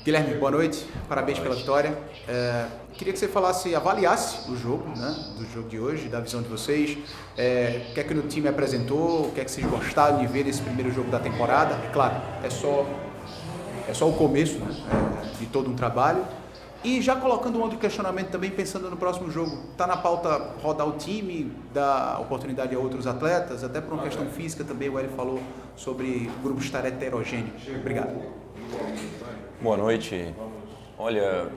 Guilherme, boa noite, parabéns pela vitória. Queria que você avaliasse o jogo, né, do jogo de hoje, da visão de vocês. O que é que o time apresentou, o que é que vocês gostaram de ver nesse primeiro jogo da temporada. É claro, é só o começo, né, de todo um trabalho. E já colocando um outro questionamento também, pensando no próximo jogo, está na pauta rodar o time, dar oportunidade a outros atletas, até por uma questão física também, o Hélio falou sobre o grupo estar heterogêneo. Obrigado. Boa noite. Olha,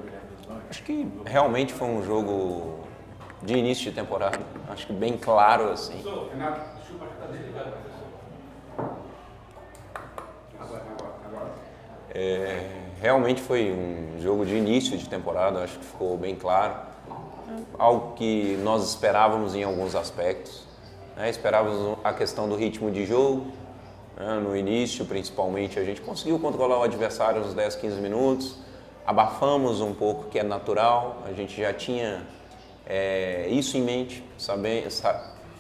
acho que realmente foi um jogo de início de temporada, acho que bem claro assim. Realmente foi um jogo de início de temporada, acho que ficou bem claro. Algo que nós esperávamos em alguns aspectos. Esperávamos a questão do ritmo de jogo. No início, principalmente, a gente conseguiu controlar o adversário uns 10, 15 minutos. Abafamos um pouco, que é natural. A gente já tinha isso em mente.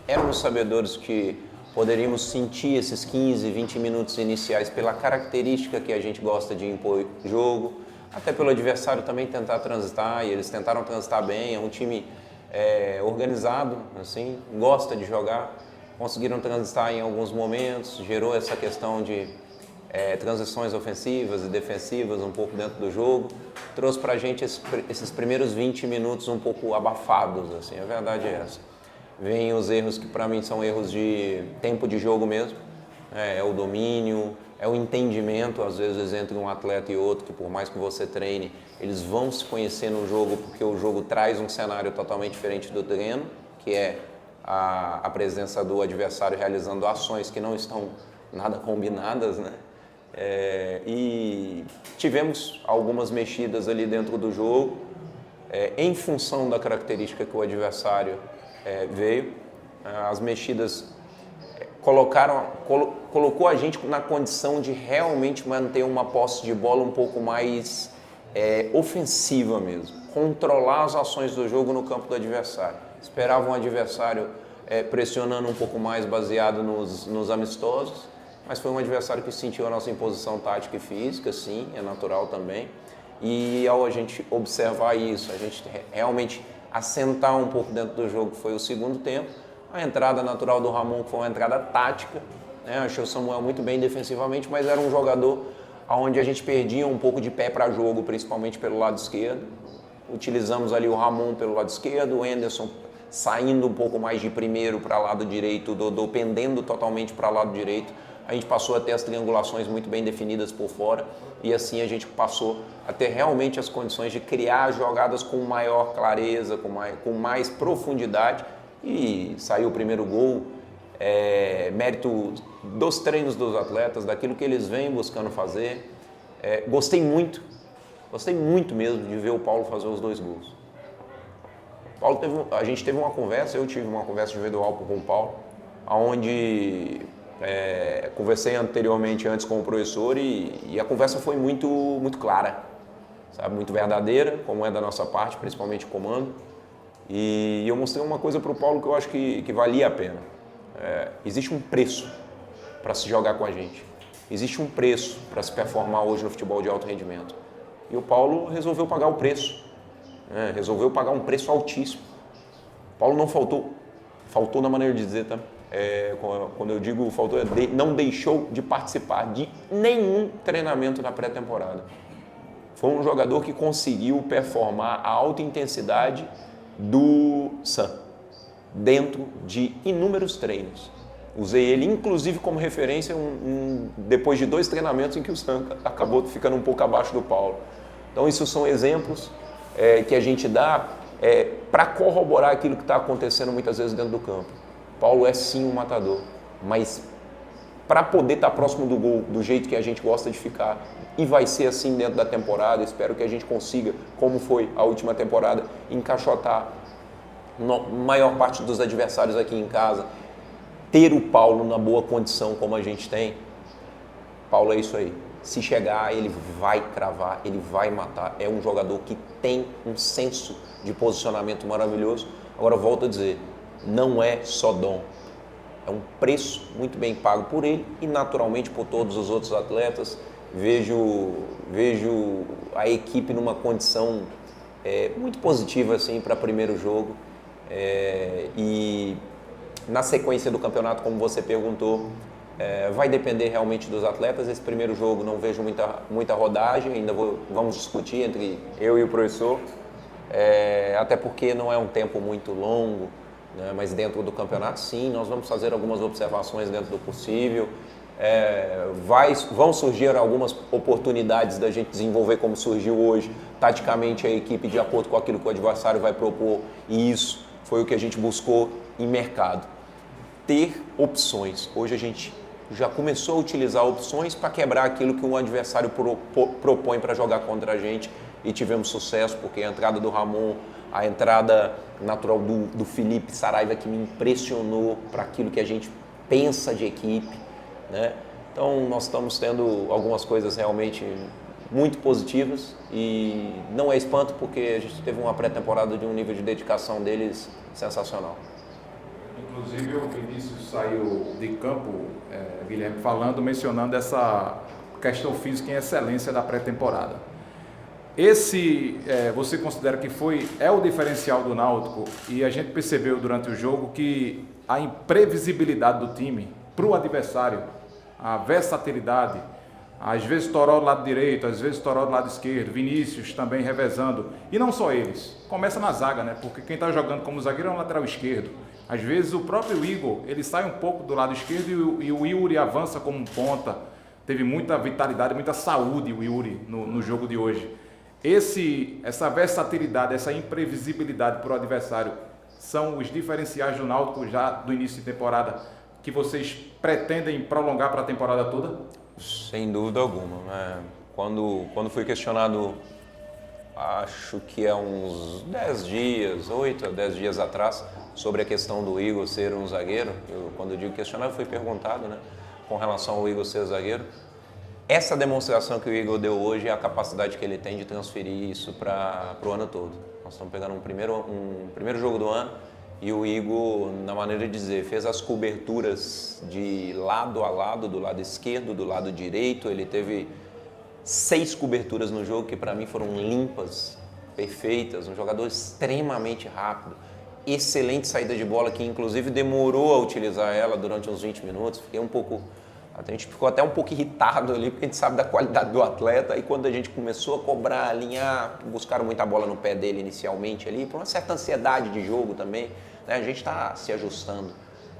Éramos sabedores que poderíamos sentir esses 15, 20 minutos iniciais pela característica que a gente gosta de impor jogo, até pelo adversário também tentar transitar, e eles tentaram transitar bem. É um time organizado, assim, gosta de jogar, conseguiram transitar em alguns momentos, gerou essa questão de transições ofensivas e defensivas um pouco dentro do jogo, trouxe pra gente esses primeiros 20 minutos um pouco abafados, assim, a verdade é essa. Vêm os erros que para mim são erros de tempo de jogo mesmo, é o domínio, é o entendimento, às vezes, entre um atleta e outro, que por mais que você treine, eles vão se conhecer no jogo, porque o jogo traz um cenário totalmente diferente do treino, que é a presença do adversário realizando ações que não estão nada combinadas, né? E tivemos algumas mexidas ali dentro do jogo, em função da característica que o adversário veio. As mexidas colocou a gente na condição de realmente manter uma posse de bola um pouco mais ofensiva mesmo, controlar as ações do jogo no campo do adversário. Esperava um adversário pressionando um pouco mais baseado nos amistosos, mas foi um adversário que sentiu a nossa imposição tática e física, sim, é natural também. E ao a gente observar isso, a gente realmente assentar um pouco dentro do jogo, foi o segundo tempo. A entrada natural do Ramon, que foi uma entrada tática, né? Achei o Samuel muito bem defensivamente, mas era um jogador onde a gente perdia um pouco de pé para jogo, principalmente pelo lado esquerdo. Utilizamos ali o Ramon pelo lado esquerdo, o Anderson saindo um pouco mais de primeiro para o lado direito, o Dodô pendendo totalmente para o lado direito. A gente passou a ter as triangulações muito bem definidas por fora e assim a gente passou a ter realmente as condições de criar jogadas com maior clareza, com mais profundidade, e saiu o primeiro gol, mérito dos treinos dos atletas, daquilo que eles vêm buscando fazer. Gostei muito mesmo de ver o Paulo fazer os 2 gols. A gente teve uma conversa, eu tive uma conversa individual com o Paulo, onde conversei anteriormente antes com o professor e a conversa foi muito, muito clara, sabe? Muito verdadeira, como é da nossa parte, principalmente o comando. E eu mostrei uma coisa para o Paulo que eu acho que valia a pena. Existe um preço para se jogar com a gente. Existe um preço para se performar hoje no futebol de alto rendimento. E o Paulo resolveu pagar o preço. Resolveu pagar um preço altíssimo. O Paulo não faltou na maneira de dizer, tá? Quando eu digo faltou, não deixou de participar de nenhum treinamento na pré-temporada. Foi um jogador que conseguiu performar a alta intensidade do Sam, dentro de inúmeros treinos. Usei ele, inclusive, como referência depois de 2 treinamentos em que o Sam acabou ficando um pouco abaixo do Paulo. Então, isso são exemplos que a gente dá para corroborar aquilo que está acontecendo muitas vezes dentro do campo. Paulo é sim um matador, mas para poder estar próximo do gol do jeito que a gente gosta de ficar, e vai ser assim dentro da temporada, espero que a gente consiga, como foi a última temporada, encaixotar maior parte dos adversários aqui em casa, ter o Paulo na boa condição como a gente tem. Paulo é isso aí. Se chegar, ele vai cravar, ele vai matar. É um jogador que tem um senso de posicionamento maravilhoso. Agora, volto a dizer, não é só dom. É um preço muito bem pago por ele e naturalmente por todos os outros atletas vejo a equipe numa condição muito positiva assim, para primeiro jogo. E na sequência do campeonato, como você perguntou, vai depender realmente dos atletas. Esse primeiro jogo não vejo muita rodagem, ainda vamos discutir entre eu e o professor, até porque não é um tempo muito longo, né? Mas dentro do campeonato sim, nós vamos fazer algumas observações dentro do possível. Vão surgir algumas oportunidades da gente desenvolver como surgiu hoje, taticamente a equipe de acordo com aquilo que o adversário vai propor, e isso foi o que a gente buscou em mercado. Ter opções. Hoje a gente já começou a utilizar opções para quebrar aquilo que um adversário propõe para jogar contra a gente, e tivemos sucesso porque a entrada do Ramon, a entrada natural do Felipe Saraiva, que me impressionou para aquilo que a gente pensa de equipe, né? Então nós estamos tendo algumas coisas realmente muito positivas, e não é espanto porque a gente teve uma pré-temporada de um nível de dedicação deles sensacional. Inclusive o Vinícius saiu de campo, Guilherme, mencionando essa questão física em excelência da pré-temporada. Você considera que é o diferencial do Náutico, e a gente percebeu durante o jogo que a imprevisibilidade do time para o adversário, a versatilidade, às vezes Toró do lado direito, às vezes Toró do lado esquerdo, Vinícius também revezando, e não só eles, começa na zaga, né? Porque quem está jogando como zagueiro é um lateral esquerdo. Às vezes o próprio Igor, ele sai um pouco do lado esquerdo e o Yuri avança como um ponta. Teve muita vitalidade, muita saúde o Yuri no jogo de hoje. Essa versatilidade, essa imprevisibilidade para o adversário são os diferenciais do Náutico já do início de temporada, que vocês pretendem prolongar para a temporada toda? Sem dúvida alguma, né? Quando fui questionado, acho que há uns 8 a 10 dias atrás, sobre a questão do Igor ser um zagueiro, quando eu digo questionado, fui perguntado, né, com relação ao Igor ser zagueiro. Essa demonstração que o Igor deu hoje é a capacidade que ele tem de transferir isso para o ano todo. Nós estamos pegando um primeiro jogo do ano, e o Igor, na maneira de dizer, fez as coberturas de lado a lado, do lado esquerdo, do lado direito. Ele teve 6 coberturas no jogo que para mim foram limpas, perfeitas. Um jogador extremamente rápido, excelente saída de bola, que inclusive demorou a utilizar ela durante uns 20 minutos. A gente ficou até um pouco irritado ali, porque a gente sabe da qualidade do atleta. Aí quando a gente começou a cobrar, alinhar, buscaram muita bola no pé dele inicialmente ali, por uma certa ansiedade de jogo também, né? A gente está se ajustando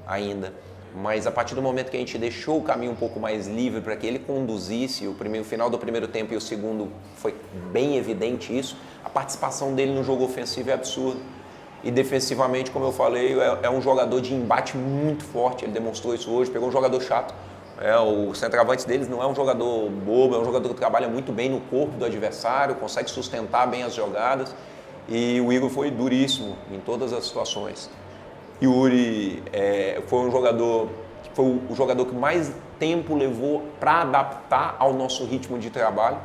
ainda. Mas a partir do momento que a gente deixou o caminho um pouco mais livre para que ele conduzisse, o final do primeiro tempo e o segundo foi bem evidente isso, a participação dele no jogo ofensivo é absurda. E defensivamente, como eu falei, é um jogador de embate muito forte, ele demonstrou isso hoje, pegou um jogador chato. O centroavante deles não é um jogador bobo, é um jogador que trabalha muito bem no corpo do adversário, consegue sustentar bem as jogadas, e o Igor foi duríssimo em todas as situações. Yuri foi o jogador que mais tempo levou para adaptar ao nosso ritmo de trabalho.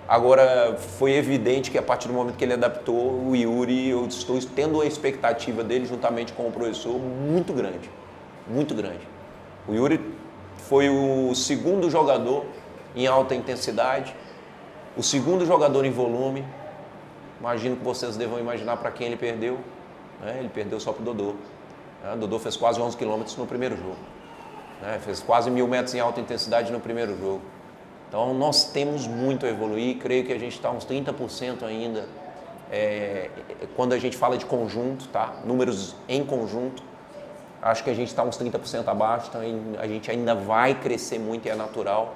Agora, foi evidente que a partir do momento que ele adaptou, o Yuri, eu estou tendo a expectativa dele, juntamente com o professor, muito grande, muito grande. O Yuri foi o segundo jogador em alta intensidade, o segundo jogador em volume. Imagino que vocês devam imaginar para quem ele perdeu, né? Ele perdeu só para o Dodô. O Dodô fez quase 11 quilômetros no primeiro jogo, né? Fez quase 1.000 metros em alta intensidade no primeiro jogo. Então nós temos muito a evoluir, creio que a gente está uns 30% ainda, quando a gente fala de conjunto, tá? Números em conjunto. Acho que a gente está uns 30% abaixo, então a gente ainda vai crescer muito e é natural.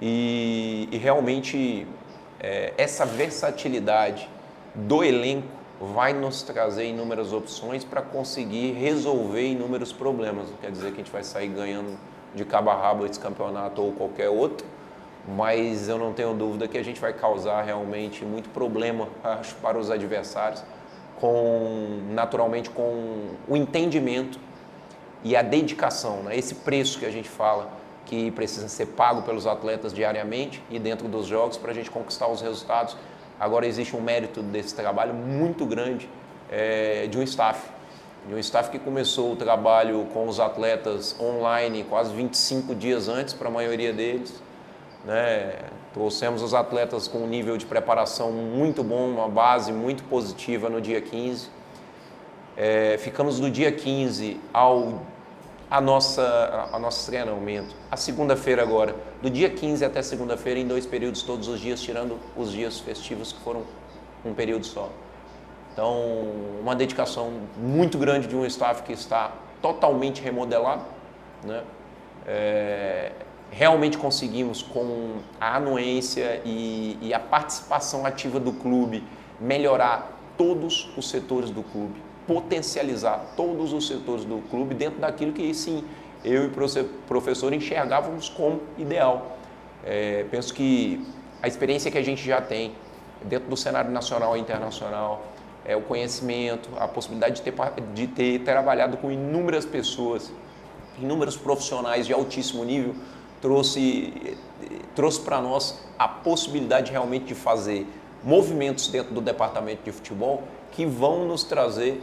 E realmente essa versatilidade do elenco vai nos trazer inúmeras opções para conseguir resolver inúmeros problemas. Não quer dizer que a gente vai sair ganhando de cabo a rabo esse campeonato ou qualquer outro, mas eu não tenho dúvida que a gente vai causar realmente muito problema, acho, para os adversários, naturalmente com o entendimento e a dedicação, né? Esse preço que a gente fala que precisa ser pago pelos atletas diariamente e dentro dos jogos para a gente conquistar os resultados. Agora existe um mérito desse trabalho muito grande de um staff que começou o trabalho com os atletas online quase 25 dias antes para a maioria deles, né? Trouxemos os atletas com um nível de preparação muito bom, uma base muito positiva no dia 15. Ficamos do dia 15 a nossa treinamento, a segunda-feira agora, do dia 15 até segunda-feira em 2 períodos todos os dias, tirando os dias festivos que foram um período só. Então, uma dedicação muito grande de um staff que está totalmente remodelado, né? Realmente conseguimos, com a anuência e a participação ativa do clube, melhorar todos os setores do clube, potencializar todos os setores do clube dentro daquilo que, sim, eu e o professor enxergávamos como ideal. Penso que a experiência que a gente já tem dentro do cenário nacional e internacional, o conhecimento, a possibilidade de ter trabalhado com inúmeras pessoas, inúmeros profissionais de altíssimo nível, trouxe para nós a possibilidade realmente de fazer movimentos dentro do departamento de futebol que vão nos trazer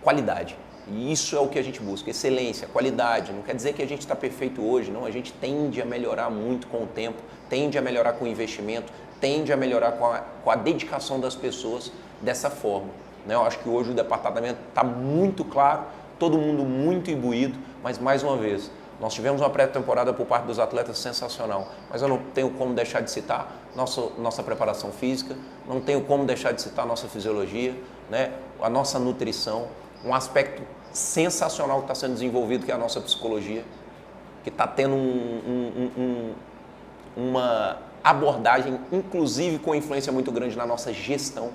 qualidade. E isso é o que a gente busca, excelência, qualidade. Não quer dizer que a gente está perfeito hoje, não. A gente tende a melhorar muito com o tempo, tende a melhorar com o investimento, tende a melhorar com a dedicação das pessoas dessa forma, né? Eu acho que hoje o departamento está muito claro, todo mundo muito imbuído, mas mais uma vez, nós tivemos uma pré-temporada por parte dos atletas sensacional, mas eu não tenho como deixar de citar nossa preparação física, não tenho como deixar de citar nossa fisiologia, né? A nossa nutrição, um aspecto sensacional que está sendo desenvolvido, que é a nossa psicologia, que está tendo uma abordagem, inclusive com influência muito grande na nossa gestão.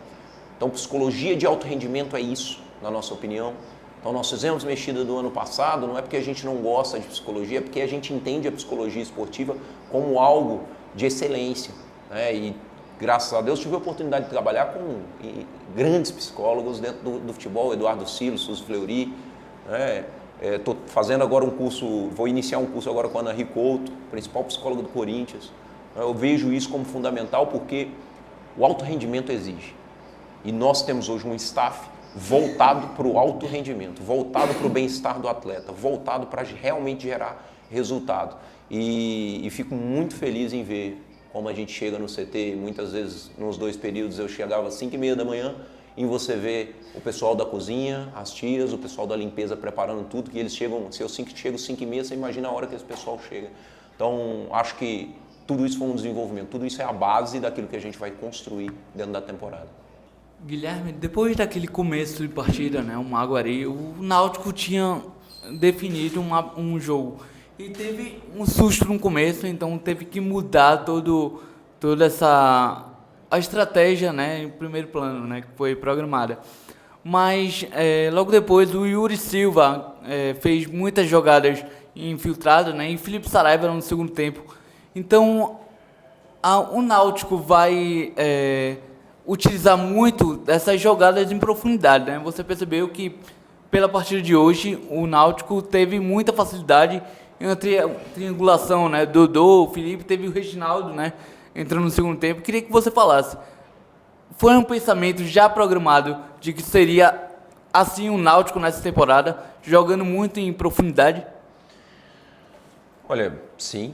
Então, psicologia de alto rendimento é isso, na nossa opinião. Então, nós fizemos mexida do ano passado, não é porque a gente não gosta de psicologia, é porque a gente entende a psicologia esportiva como algo de excelência, né? E, graças a Deus, tive a oportunidade de trabalhar com grandes psicólogos dentro do futebol, Eduardo Silos, Suzy Fleury, né? Estou fazendo agora vou iniciar um curso agora com a Ana Ricouto, principal psicóloga do Corinthians. Eu vejo isso como fundamental porque o alto rendimento exige. E nós temos hoje um staff voltado para o alto rendimento, voltado para o bem-estar do atleta, voltado para realmente gerar resultado. E fico muito feliz em ver como a gente chega no CT, muitas vezes nos 2 períodos eu chegava às 5h30 da manhã e você vê o pessoal da cozinha, as tias, o pessoal da limpeza preparando tudo, que eles chegam, se eu chego às 5h30, você imagina a hora que esse pessoal chega. Então, acho que tudo isso foi um desenvolvimento, tudo isso é a base daquilo que a gente vai construir dentro da temporada. Guilherme, depois daquele começo de partida, né, o Maguari, o Náutico tinha definido um jogo e teve um susto no começo, então teve que mudar toda a estratégia, né, em primeiro plano, né, que foi programada. Mas logo depois o Yuri Silva fez muitas jogadas infiltradas, né, e Felipe Saraiva no segundo tempo. Então o Náutico vai utilizar muito dessas jogadas em profundidade, né? Você percebeu que pela partida de hoje o Náutico teve muita facilidade entre a triangulação, né? Dodô, o Felipe, teve o Reginaldo, né, entrando no segundo tempo. Queria que você falasse, foi um pensamento já programado de que seria assim o Náutico nessa temporada, jogando muito em profundidade? Olha, sim,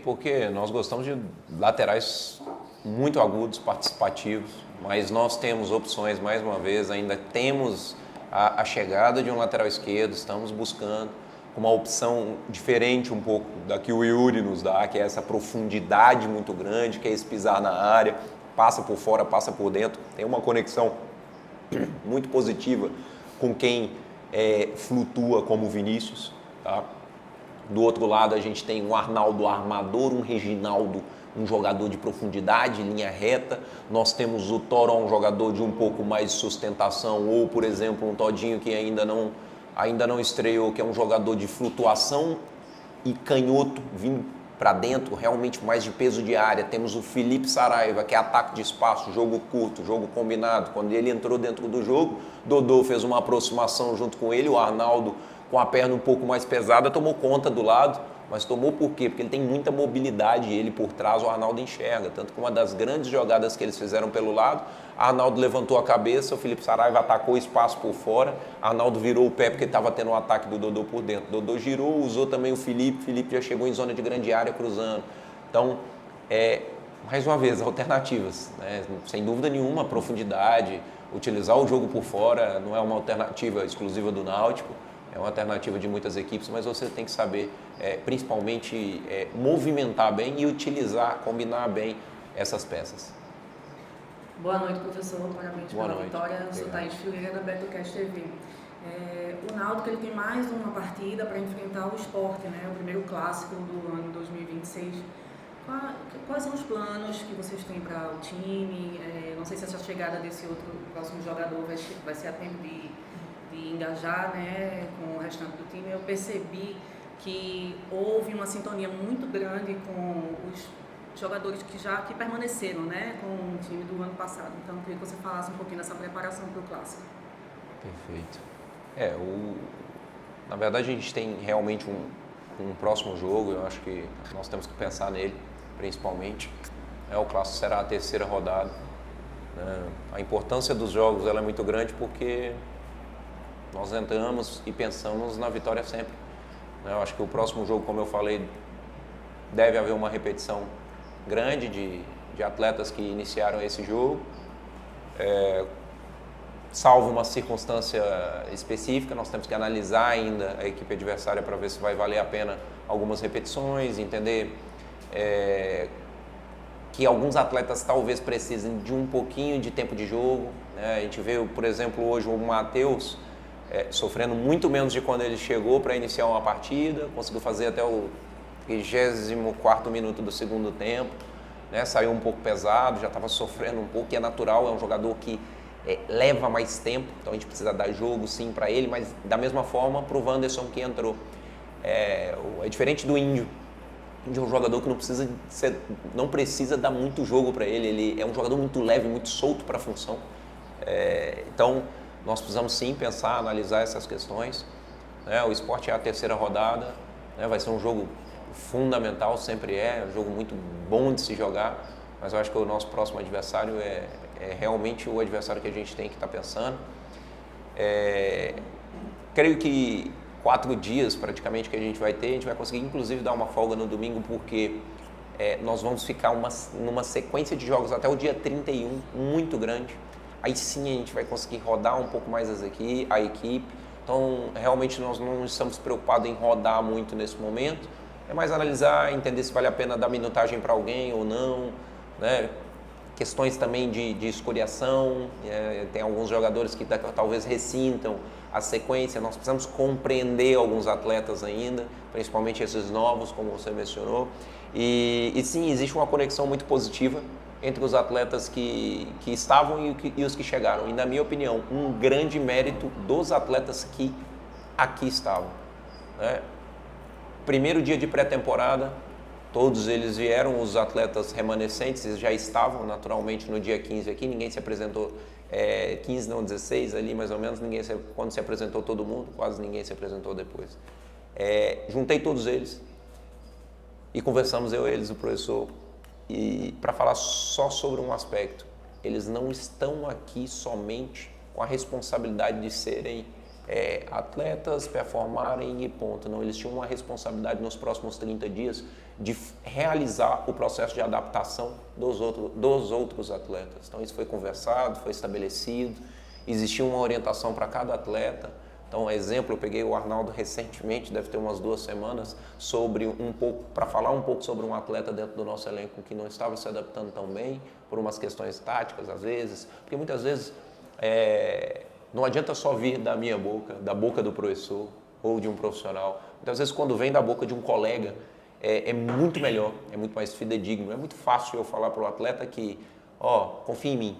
porque nós gostamos de laterais muito agudos, participativos, mas nós temos opções, mais uma vez, ainda temos a chegada de um lateral esquerdo, estamos buscando uma opção diferente um pouco da que o Yuri nos dá, que é essa profundidade muito grande, que é esse pisar na área, passa por fora, passa por dentro, tem uma conexão muito positiva com quem flutua como o Vinícius, tá? Do outro lado a gente tem um Arnaldo armador, um Reginaldo, um jogador de profundidade, linha reta. Nós temos o Toró, um jogador de um pouco mais de sustentação, ou, por exemplo, um Todinho que ainda não estreou, que é um jogador de flutuação e canhoto, vindo para dentro, realmente mais de peso de área. Temos o Felipe Saraiva, que é ataque de espaço, jogo curto, jogo combinado. Quando ele entrou dentro do jogo, Dodô fez uma aproximação junto com ele, o Arnaldo, com a perna um pouco mais pesada, tomou conta do lado, mas tomou por quê? Porque ele tem muita mobilidade e ele por trás o Arnaldo enxerga, tanto que uma das grandes jogadas que eles fizeram pelo lado, Arnaldo levantou a cabeça, o Felipe Saraiva atacou o espaço por fora, Arnaldo virou o pé porque estava tendo um ataque do Dodô por dentro, Dodô girou, usou também o Felipe já chegou em zona de grande área cruzando. Então, mais uma vez, alternativas, né? Sem dúvida nenhuma, profundidade, utilizar o jogo por fora não é uma alternativa exclusiva do Náutico, é uma alternativa de muitas equipes, mas você tem que saber, principalmente, movimentar bem e utilizar, combinar bem essas peças. Boa noite, professor. Parabéns pela vitória. Eu sou Obrigado. Thaís Filgueira, da BetoCast TV. O Náutico ele tem mais uma partida para enfrentar o Sport, né? O primeiro clássico do ano 2026. Quais são os planos que vocês têm para o time? Não sei se essa chegada desse outro próximo jogador vai ser a tempo de engajar, né, com o restante do time. Eu percebi que houve uma sintonia muito grande com os jogadores que permaneceram, né, com o time do ano passado. Então, eu queria que você falasse um pouquinho dessa preparação para o clássico. Perfeito. Na verdade, a gente tem realmente um próximo jogo, eu acho que nós temos que pensar nele, principalmente. O clássico será a terceira rodada. A importância dos jogos ela é muito grande porque nós entramos e pensamos na vitória sempre. Eu acho que o próximo jogo, como eu falei, deve haver uma repetição grande de atletas que iniciaram esse jogo. Salvo uma circunstância específica, nós temos que analisar ainda a equipe adversária para ver se vai valer a pena algumas repetições, entender que alguns atletas talvez precisem de um pouquinho de tempo de jogo. A gente vê, por exemplo, hoje o Matheus sofrendo muito menos de quando ele chegou para iniciar uma partida, conseguiu fazer até o 34º minuto do segundo tempo, saiu um pouco pesado, já estava sofrendo um pouco, que é natural, é um jogador que leva mais tempo, então a gente precisa dar jogo sim para ele, mas da mesma forma para o Wanderson que entrou. É diferente do Índio. O Índio é um jogador que não precisa dar muito jogo para ele, ele é um jogador muito leve, muito solto para a função. Então nós precisamos sim pensar, analisar essas questões. O Sport é a terceira rodada, vai ser um jogo fundamental, sempre um jogo muito bom de se jogar, mas eu acho que o nosso próximo adversário é realmente o adversário que a gente tem que estar pensando. Creio que 4 dias praticamente que a gente vai ter, a gente vai conseguir inclusive dar uma folga no domingo, porque nós vamos ficar numa sequência de jogos até o dia 31, muito grande. Aí sim a gente vai conseguir rodar um pouco mais a equipe. Então realmente nós não estamos preocupados em rodar muito nesse momento, é mais analisar, entender se vale a pena dar minutagem para alguém ou não, questões também de escoriação, tem alguns jogadores que talvez ressintam a sequência, nós precisamos compreender alguns atletas ainda, principalmente esses novos, como você mencionou, e sim, existe uma conexão muito positiva entre os atletas que estavam e os que chegaram, e na minha opinião, um grande mérito dos atletas que aqui estavam. Primeiro dia de pré-temporada, todos eles vieram, os atletas remanescentes eles já estavam naturalmente no dia 15 aqui, ninguém se apresentou, 15 não, 16 ali mais ou menos, quando se apresentou todo mundo, quase ninguém se apresentou depois. Juntei todos eles e conversamos o professor, e para falar só sobre um aspecto, eles não estão aqui somente com a responsabilidade de serem atletas, performarem e ponto. Não, eles tinham uma responsabilidade nos próximos 30 dias de realizar o processo de adaptação dos outros atletas. Então isso foi conversado, foi estabelecido, existia uma orientação para cada atleta. Então, exemplo, eu peguei o Arnaldo recentemente, deve ter umas 2 semanas, para falar um pouco sobre um atleta dentro do nosso elenco que não estava se adaptando tão bem, por umas questões táticas às vezes, porque muitas vezes não adianta só vir da minha boca, da boca do professor ou de um profissional. Muitas vezes quando vem da boca de um colega é muito melhor, é muito mais fidedigno. É muito fácil eu falar para o atleta que, confia em mim,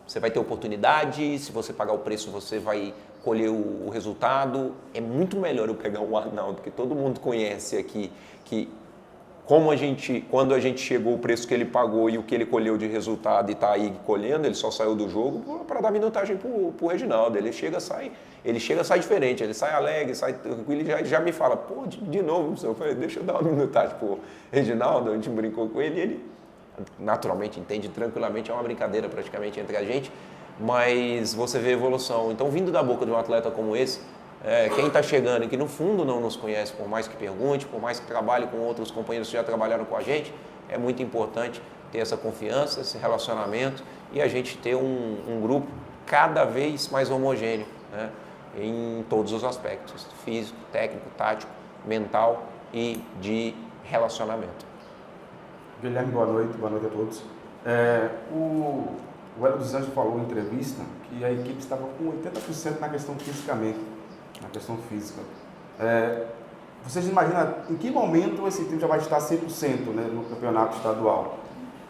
você vai ter oportunidade, se você pagar o preço você vai colher o resultado. É muito melhor eu pegar o Arnaldo, que todo mundo conhece aqui, que quando a gente chegou, o preço que ele pagou e o que ele colheu de resultado e está aí colhendo, ele só saiu do jogo para dar minutagem para o Reginaldo. Ele chega, sai diferente, ele sai alegre, sai tranquilo e já me fala, de novo, eu falei, deixa eu dar uma minutagem para o Reginaldo, a gente brincou com ele e ele naturalmente entende tranquilamente, é uma brincadeira praticamente entre a gente, mas você vê a evolução. Então, vindo da boca de um atleta como esse, quem está chegando e que no fundo não nos conhece, por mais que pergunte, por mais que trabalhe com outros companheiros que já trabalharam com a gente, é muito importante ter essa confiança, esse relacionamento e a gente ter um grupo cada vez mais homogêneo, né? Em todos os aspectos, físico, técnico, tático, mental e de relacionamento. Guilherme, boa noite a todos. O Hélio dos Anjos falou em entrevista que a equipe estava com 80% na questão física. Vocês imaginam em que momento esse time já vai estar 100%, né, no campeonato estadual?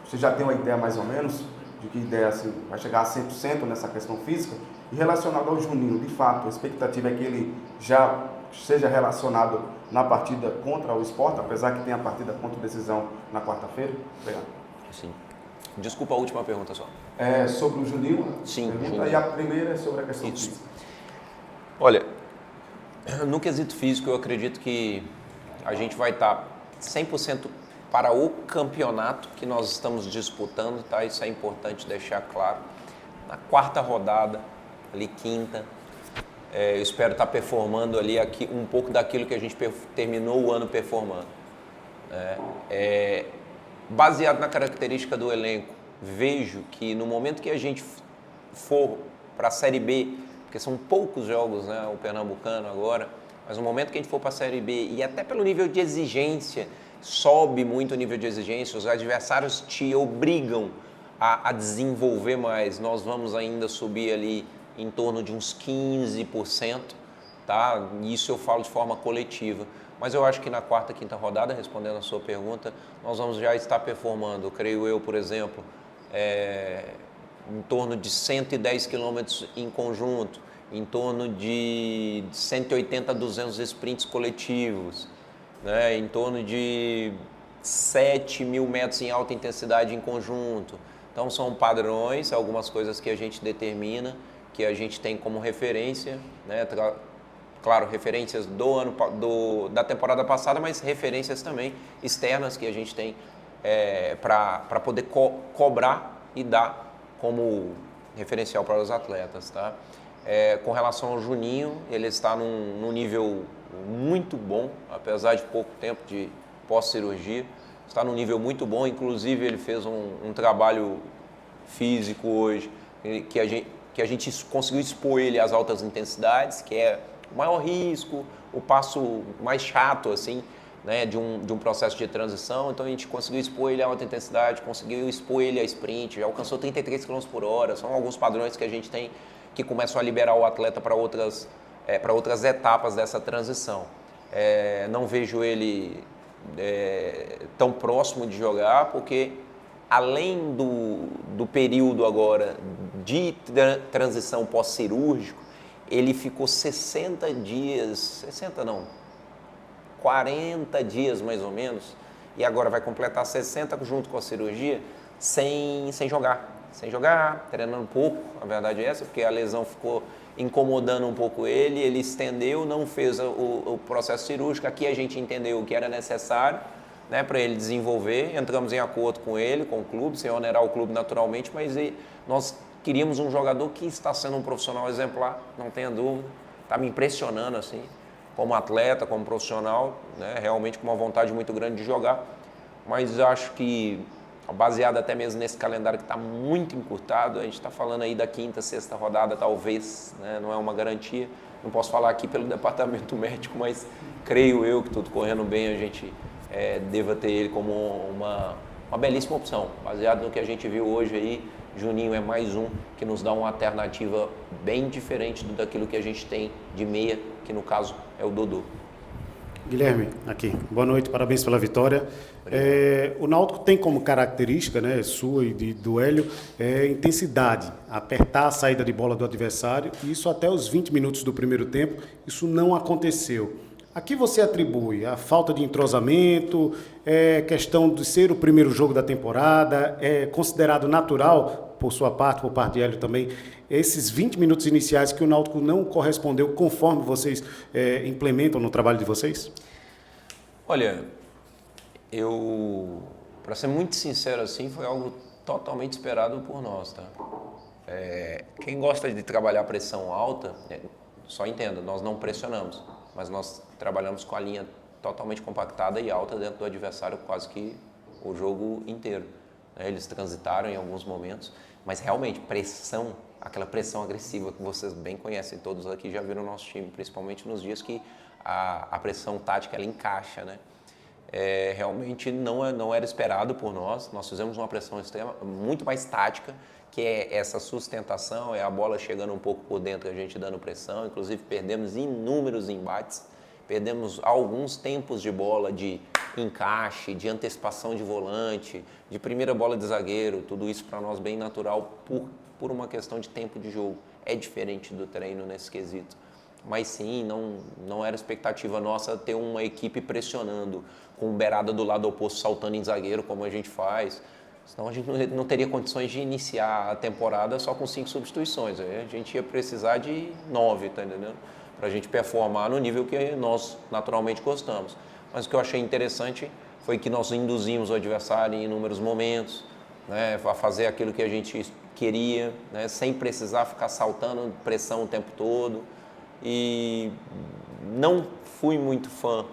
Você já tem uma ideia mais ou menos de que ideia assim, vai chegar a 100% nessa questão física? E relacionado ao Juninho, de fato, a expectativa é que ele já seja relacionado na partida contra o Sport, apesar que tem a partida contra decisão na quarta-feira? Obrigado. Sim. Desculpa a última pergunta só. Sobre o Juninho? Sim. Juninho. E a primeira é sobre a questão física. Olha, no quesito físico eu acredito que a gente vai estar 100% para o campeonato que nós estamos disputando, tá? Isso é importante deixar claro. Na quarta rodada, ali quinta, eu espero estar performando ali aqui um pouco daquilo que a gente terminou o ano performando. Baseado na característica do elenco, vejo que no momento que a gente for para a Série B, porque são poucos jogos, né, o Pernambucano agora, mas no momento que a gente for para a Série B e até pelo nível de exigência, sobe muito o nível de exigência, os adversários te obrigam a desenvolver mais, nós vamos ainda subir ali em torno de uns 15%, tá? Isso eu falo de forma coletiva. Mas eu acho que na quarta, quinta rodada, respondendo a sua pergunta, nós vamos já estar performando, creio eu, por exemplo, em torno de 110 quilômetros em conjunto, em torno de 180 a 200 sprints coletivos, né? Em torno de 7.000 metros em alta intensidade em conjunto. Então são padrões, algumas coisas que a gente determina, que a gente tem como referência, né? Claro, referências da temporada passada, mas referências também externas que a gente tem para poder cobrar e dar como referencial para os atletas, tá? Com relação ao Juninho, ele está num nível muito bom, apesar de pouco tempo de pós-cirurgia, está num nível muito bom, inclusive ele fez um trabalho físico hoje, que a gente conseguiu expor ele às altas intensidades, que é o maior risco, o passo mais chato, assim, né, de um processo de transição. Então a gente conseguiu expor ele à alta intensidade, conseguiu expor ele a sprint, já alcançou 33 km por hora. São alguns padrões que a gente tem que começam a liberar o atleta para outras etapas dessa transição. Não vejo ele tão próximo de jogar, porque além do período agora de transição pós-cirúrgico, ele ficou 40 dias mais ou menos, e agora vai completar 60 junto com a cirurgia, sem jogar, treinando pouco, a verdade é essa, porque a lesão ficou incomodando um pouco ele estendeu, não fez o processo cirúrgico. Aqui a gente entendeu o que era necessário, né, para ele desenvolver, entramos em acordo com ele, com o clube, sem onerar o clube naturalmente, mas nós queríamos um jogador que está sendo um profissional exemplar, não tenha dúvida, está me impressionando assim, como atleta, como profissional, né, realmente com uma vontade muito grande de jogar, mas acho que, baseado até mesmo nesse calendário que está muito encurtado, a gente está falando aí da quinta, sexta rodada talvez, né, não é uma garantia, não posso falar aqui pelo departamento médico, mas creio eu que tudo correndo bem, a gente deva ter ele como uma belíssima opção, baseado no que a gente viu hoje aí. Juninho é mais um que nos dá uma alternativa bem diferente daquilo que a gente tem de meia, que no caso é o Dodô. Guilherme, aqui. Boa noite, parabéns pela vitória. O Náutico tem como característica, né, sua e do Hélio, intensidade, apertar a saída de bola do adversário, e isso até os 20 minutos do primeiro tempo, isso não aconteceu. A que você atribui? A falta de entrosamento, questão de ser o primeiro jogo da temporada, é considerado natural, por sua parte, por parte de Hélio também, esses 20 minutos iniciais que o Náutico não correspondeu conforme vocês implementam no trabalho de vocês? Olha, para ser muito sincero assim, foi algo totalmente esperado por nós, tá? Quem gosta de trabalhar pressão alta, só entenda, nós não pressionamos, mas nós trabalhamos com a linha totalmente compactada e alta dentro do adversário quase que o jogo inteiro. Eles transitaram em alguns momentos, mas realmente pressão, aquela pressão agressiva que vocês bem conhecem, todos aqui já viram o nosso time, principalmente nos dias que a pressão tática ela encaixa, né? Realmente não era esperado por nós. Nós fizemos uma pressão extrema, muito mais tática, que é essa sustentação, é a bola chegando um pouco por dentro, a gente dando pressão. Inclusive perdemos inúmeros embates, perdemos alguns tempos de bola de encaixe, de antecipação de volante, de primeira bola de zagueiro. Tudo isso para nós bem natural por uma questão de tempo de jogo. É diferente do treino nesse quesito. Mas sim, não era expectativa nossa ter uma equipe pressionando, com o beirada do lado oposto saltando em zagueiro, como a gente faz. Senão a gente não teria condições de iniciar a temporada só com 5 substituições. Aí a gente ia precisar de 9, tá entendendo? Para a gente performar no nível que nós naturalmente gostamos. Mas o que eu achei interessante foi que nós induzimos o adversário em inúmeros momentos, né, a fazer aquilo que a gente queria, né, sem precisar ficar saltando pressão o tempo todo. E não fui muito fã,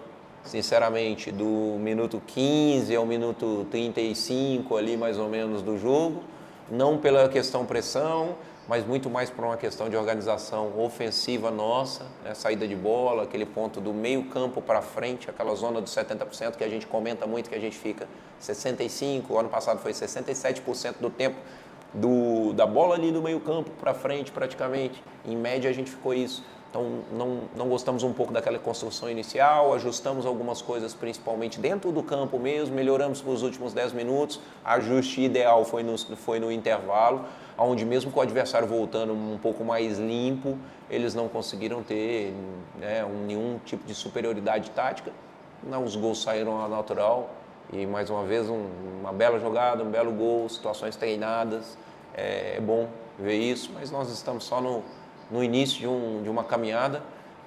sinceramente, do minuto 15 ao minuto 35 ali mais ou menos do jogo, não pela questão pressão, mas muito mais por uma questão de organização ofensiva nossa, né? Saída de bola, aquele ponto do meio campo para frente, aquela zona dos 70% que a gente comenta muito, que a gente fica 65%, o ano passado foi 67% do tempo da bola ali do meio campo para frente praticamente, em média a gente ficou isso. Então, não gostamos um pouco daquela construção inicial, ajustamos algumas coisas, principalmente dentro do campo mesmo, melhoramos nos últimos 10 minutos, ajuste ideal foi no intervalo, onde mesmo com o adversário voltando um pouco mais limpo, eles não conseguiram ter, né, nenhum tipo de superioridade tática. Os gols saíram ao natural e, mais uma vez, uma bela jogada, um belo gol, situações treinadas. É bom ver isso, mas nós estamos só no início de uma caminhada,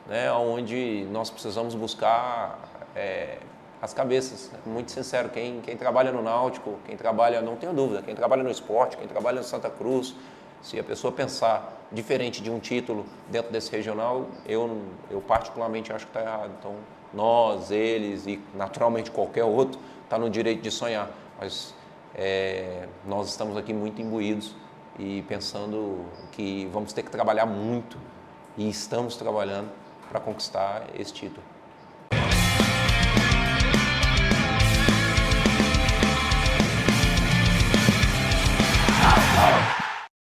né, onde nós precisamos buscar as cabeças. Muito sincero, quem trabalha no Náutico, quem trabalha, não tenho dúvida, quem trabalha no esporte, quem trabalha no Santa Cruz, se a pessoa pensar diferente de um título dentro desse regional, eu particularmente acho que está errado. Então, nós, eles e naturalmente qualquer outro está no direito de sonhar, mas nós estamos aqui muito imbuídos e pensando que vamos ter que trabalhar muito, e estamos trabalhando para conquistar esse título.